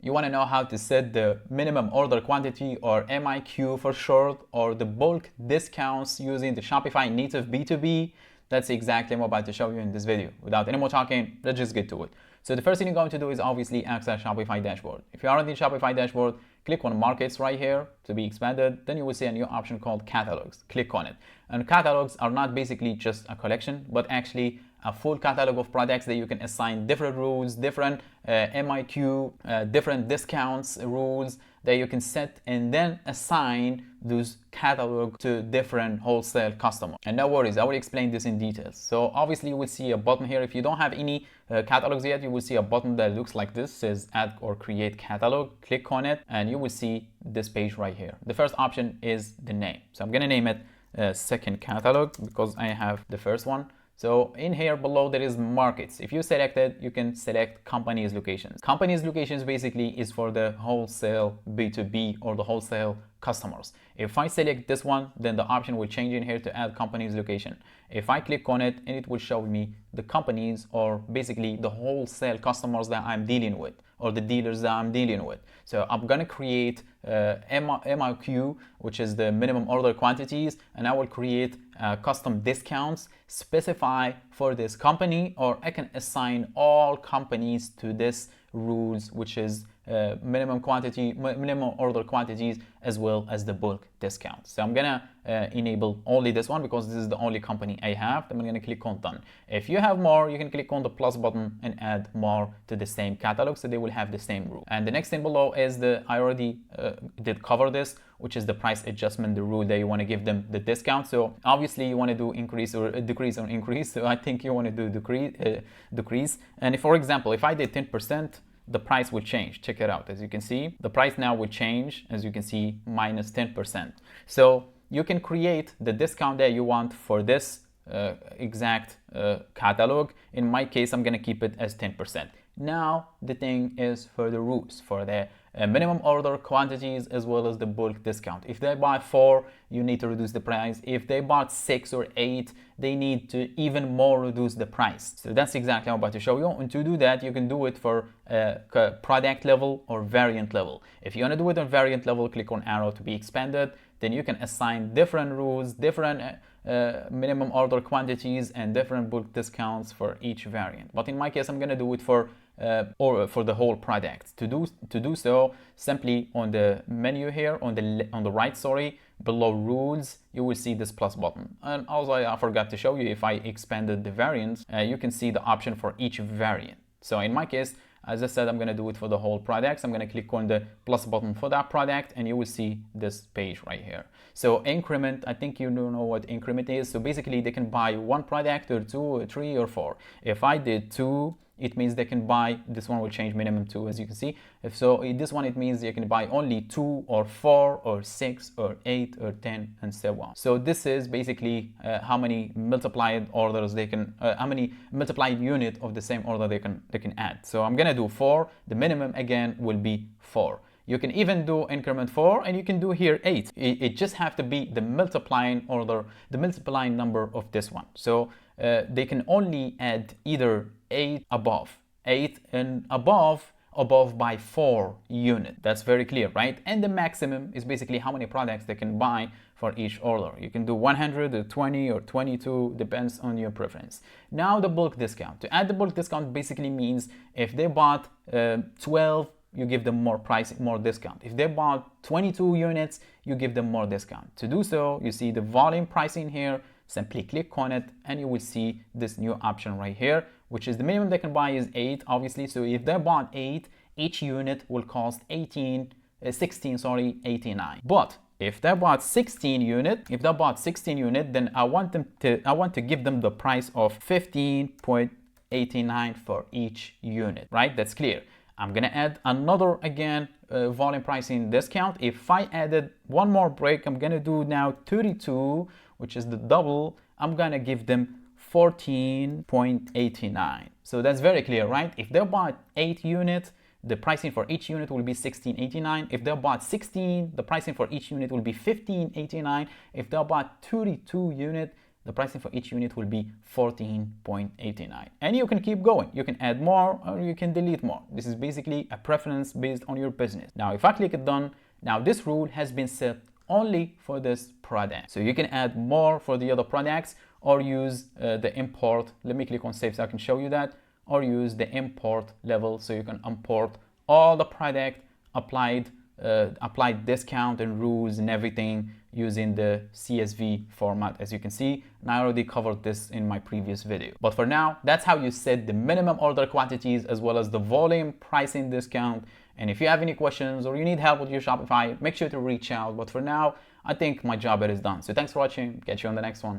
You want to know how to set the minimum order quantity, or MOQ for short, or the bulk discounts using the Shopify native B2B. That's exactly what I'm about to show you in this video. Without any more talking, let's just get to it. So the first thing you're going to do is obviously access Shopify dashboard. If you are on the Shopify dashboard, click on markets right here to be expanded. Then you will see a new option called catalogs. Click on it. And catalogs are not basically just a collection, but actually a full catalog of products that you can assign different rules, different MOQ, different discounts rules that you can set, and then assign those catalog to different wholesale customers. And no worries, I will explain this in details. So obviously you will see a button here. If you don't have any catalogs yet, you will see a button that looks like this, says add or create catalog. Click on it and you will see this page right here. The first option is the name. So I'm gonna name it second catalog because I have the first one. So in here below there is markets. If you select it, you can select companies locations. Companies locations basically is for the wholesale B2B or the wholesale customers. If I select this one, then the option will change in here to add companies location. If I click on it, and it will show me the companies, or basically the wholesale customers that I'm dealing with, or the dealers that I'm dealing with. So I'm gonna create MOQ, which is the minimum order quantities, and I will create custom discounts specify for this company, or I can assign all companies to this rules, which is minimum order quantities, as well as the bulk discount. So I'm gonna enable only this one because this is the only company I have. I'm gonna click on done. If you have more, you can click on the plus button and add more to the same catalog, so they will have the same rule. And the next thing below is I already did cover this, which is the price adjustment, the rule that you want to give them the discount. So obviously you want to do increase or decrease or increase. So I think you want to do decrease. And if, for example, if I did 10%, the price will change. Check it out. As you can see, the price now will change, as you can see, minus 10%. So you can create the discount that you want for this exact catalog. In my case, I'm going to keep it as 10%. Now the thing is for the rules, for the minimum order quantities as well as the bulk discount. If they buy 4, you need to reduce the price. If they bought 6 or 8, they need to even more reduce the price. So that's exactly what I'm about to show you. And to do that, you can do it for product level or variant level. If you want to do it on variant level, click on arrow to be expanded. Then you can assign different rules, different minimum order quantities, and different bulk discounts for each variant. But in my case, I'm going to do it for the whole product. To do so, simply on the menu here, on the right, below rules, you will see this plus button. And also, I forgot to show you, if I expanded the variants, you can see the option for each variant. So in my case, as I said, I'm going to do it for the whole products. I'm going to click on the plus button for that product, and you will see this page right here. So increment, I think you don't know what increment is. So basically, they can buy 1 product or 2 or 3 or 4. If I did 2, it means they can buy, this one will change minimum 2, as you can see. If so, this one, it means you can buy only 2 or 4 or 6 or 8 or 10 and so on. So this is basically how many multiplied orders they can, how many multiplied unit of the same order they can add. So I'm gonna do 4. The minimum again will be 4. You can even do increment 4, and you can do here 8. It just have to be the multiplying order, the multiplying number of this one. So they can only add either 8 and above by 4 unit. That's very clear, right? And the maximum is basically how many products they can buy for each order. You can do 100 or 20 or 22, depends on your preference. Now the bulk discount. To add the bulk discount basically means if they bought 12, you give them more discount. If they bought 22 units, you give them more discount. To do so, you see the volume pricing here. Simply click on it and you will see this new option right here, which is the minimum they can buy is 8, obviously. So if they bought 8, each unit will cost 89. But if they bought 16 unit, then I want to give them the price of 15.89 for each unit, right? That's clear. I'm gonna add another volume pricing discount. If I added one more break, I'm gonna do now 32, which is the double. I'm gonna give them 14.89. So that's very clear, right? If they bought 8 units, the pricing for each unit will be 16.89. If they bought 16, the pricing for each unit will be 15.89. If they bought 32 units, the pricing for each unit will be 14.89. And you can keep going. You can add more or you can delete more. This is basically a preference based on your business. Now, if I click it done, now this rule has been set only for this product. So you can add more for the other products or use the import. Let me click on save so I can show you that, or use the import level so you can import all the product, applied discount and rules and everything using the CSV format, as you can see. And I already covered this in my previous video. But for now, that's how you set the minimum order quantities as well as the volume, pricing, discount. And if you have any questions or you need help with your Shopify, make sure to reach out. But for now, I think my job is done. So thanks for watching. Catch you on the next one.